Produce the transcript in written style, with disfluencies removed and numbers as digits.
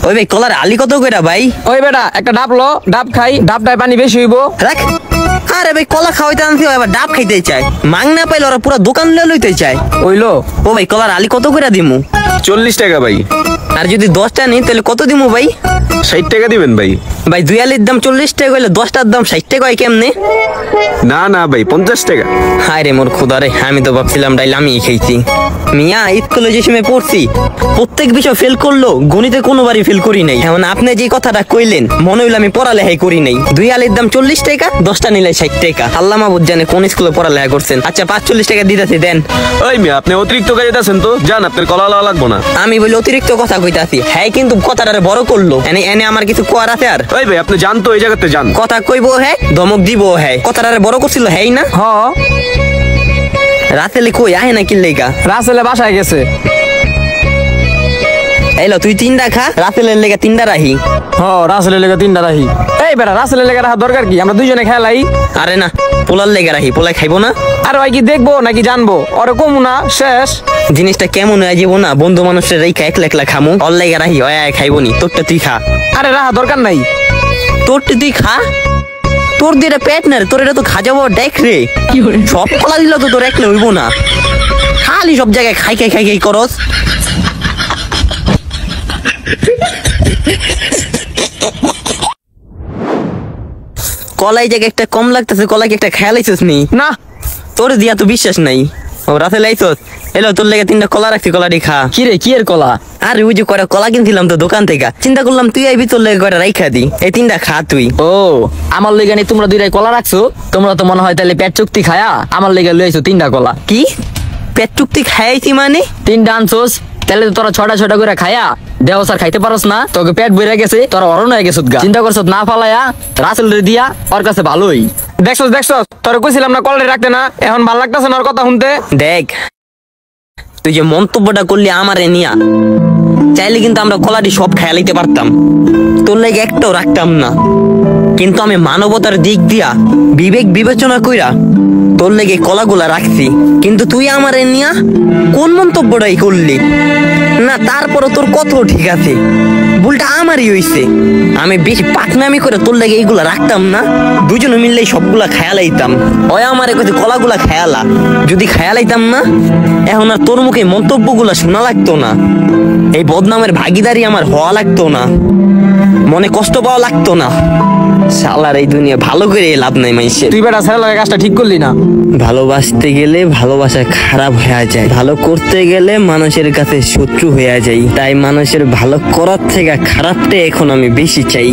ওই ভাই কলার আলি কত কইরা ভাই? ওই বেটা একটা ডাব লো, ডাব খাই, ডাবটায় পানি বেশি হইব। রাখ। আরে ভাই কলা খাওয়াইতে আনছি, এবার ডাব খাইতে চায়। মাং না পাইলে ওরা পুরো দোকান লইতে চায়। ওইলো। ও ভাই কলার আলি কত কইরা দিমু? 40 টাকা ভাই। আর যদি 10টা নিই তাহলে কত দিমু ভাই? 60 টাকা দিবেন ভাই। ভাই 2 আলির দাম 40 টাকা হইলে 10টার দাম 60 টাকা হয় কেমনে? না না ভাই 50 টাকা। হায় রে মোর খোদা রে, আমি তো ভাবছিলাম ডাইল আমি খেয়েছি। মিয়া স্কুলে যে সময় পড়ছি প্রত্যেক বিষয় ফেল করলো, গণিতে কোনোবারই ফেল করি নাই। এখন আপনি যে কথাটা কইলেন মনে হইলো আমি পড়ালেখাই করি নাই। 2 আলির দাম 40 টাকা, 10টা নিলে 60 টাকা। আল্লাহ মাহবুব জানে কোন স্কুলে পড়ালেখা করছেন। আচ্ছা 45 টাকা দিতেছি দেন। ওই মিয়া আপনি অতিরিক্ত কাজে আছেন তো, যান আপনার কলা লওয়া লাগবো না। আমি বলি অতিরিক্ত কথা কইতাছি, হ্যাঁ কিন্তু কথাটারে বড় করলো। এনে এনে আমার কিছু কোয়ার আছে আর? ওই ভাই আপনি যান তো, এই জায়গাতে যান। কথা কইবো হ্যাঁ, ধমক দিব হ্যাঁ, কথাটারে বড় করছিল হ্যাঁ না? হ রাতেলে কই আহে না কিল্লেগা? রাসেলে বাসায় গেছে। এলো তুই 3টা খা, রাতেলের লেগে 3টা রাহি। হ রাসেলের লেগে 3টা রাহি। এই বেটা রাসেলের লেগে রাখা দরকার কি? আমরা দুইজনে খেলাই। আরে না, পোলার লেগে রাহি, পোলাই খাইবো না। আর ভাই কি দেখবো নাকি জানবো? ওরে কমু না শেষ। জিনিসটা কেমন হয়ে যাবো না, বন্ধু মানুষের রেখা একলা একলা খামু। অল লেগে রাহি হয় খাইবো নি, তোরটা তুই খা। আরে রাখা দরকার নাই। তোরটা তুই খা, তোর দিয়ে পেট না রে, তোর এটা তো খাজাবো দেখ রে। সব কলা দিল তো তোর একলে হইব না, খালি সব জায়গায় খাই খাই খাই খাই করস। কলাই জায়গায় একটা কম লাগতেছে, কলাই কি একটা খেয়াল আইছিস নি? না তোর দিয়া তো বিশ্বাস নাই। ও রাতে লাইছস, এলো তোর লেগে 3টা কলা রাখছি, কলাটি খা। কি রে, কি এর কলা? আরে ওই যে কয়টা কলা কিনছিলাম তো দোকান থেকে, চিন্তা করলাম তুই আইবি, তোর লেগে কয়টা রাইখা দি। এই 3টা খা তুই। ও আমার লেগে নি তোমরা দুইটাই কলা রাখছো? তোমরা তো মনে হয় তাহলে পেট চুক্তি খায়া আমার লেগে লইছো 3টা কলা। কি পেট চুক্তি খাইছি মানে? 3টা আনছোস, তাহলে তো তোরা 6টা করে খায়া দেহ স্যার খাইতে পারস না? তোকে পেট ভরে গেছে, তোরা অরণ হয়ে গেছত গা। চিন্তা করছত না ফালায়া রাসেল রে দিয়া ওর কাছে ভালোই। দেখছস দেখছস, তোর কইছিলাম না কলরে রাখতে না, এখন ভাল লাগতাছে না ওর কথা শুনতে। দেখ তুই যে মন্তব্যটা করলি আমারে নিয়া, চাইলে কিন্তু আমরা কলাটি সব খেয়া লইতে পারতাম, তোর লেগে একটাও রাখতাম না। কিন্তু আমি মানবতার দিক দিয়া বিবেক বিবেচনা কইরা তোর লেগে কলাগুলা রাখছি। কিন্তু তুই আমারে নিয়া কোন মন্তব্যটাই করলি না, তারপরে তোর কত ঠিক আছে, ভুলটা আমারই হইছে। আমি বেশি পাকনামি করে তোর লেগে এইগুলা রাখতাম না, দুজনে মিললেই সবগুলা খেয়ালাইতাম। ওই আমারে কইছে কলাগুলা খেয়ালা, যদি খেয়ালাইতাম না এখন আর তোর মুখে মন্তব্যগুলা শোনা লাগতো না, এই বদনামের ভাগিদারি আমার হওয়া লাগতো না, মনে কষ্ট পাওয়া লাগতো না। শালার এই দুনিয়া ভালো করে লাভ নাই মাইসের। তুই বেটা ছেলের কাজটা ঠিক করলি না। ভালোবাসতে গেলে ভালোবাসা খারাপ হয়ে যায়, ভালো করতে গেলে মানুষের কাছে শত্রু হয়ে যায়। তাই মানুষের ভালো করার থেকে খারাপটা এখন আমি বেশি চাই।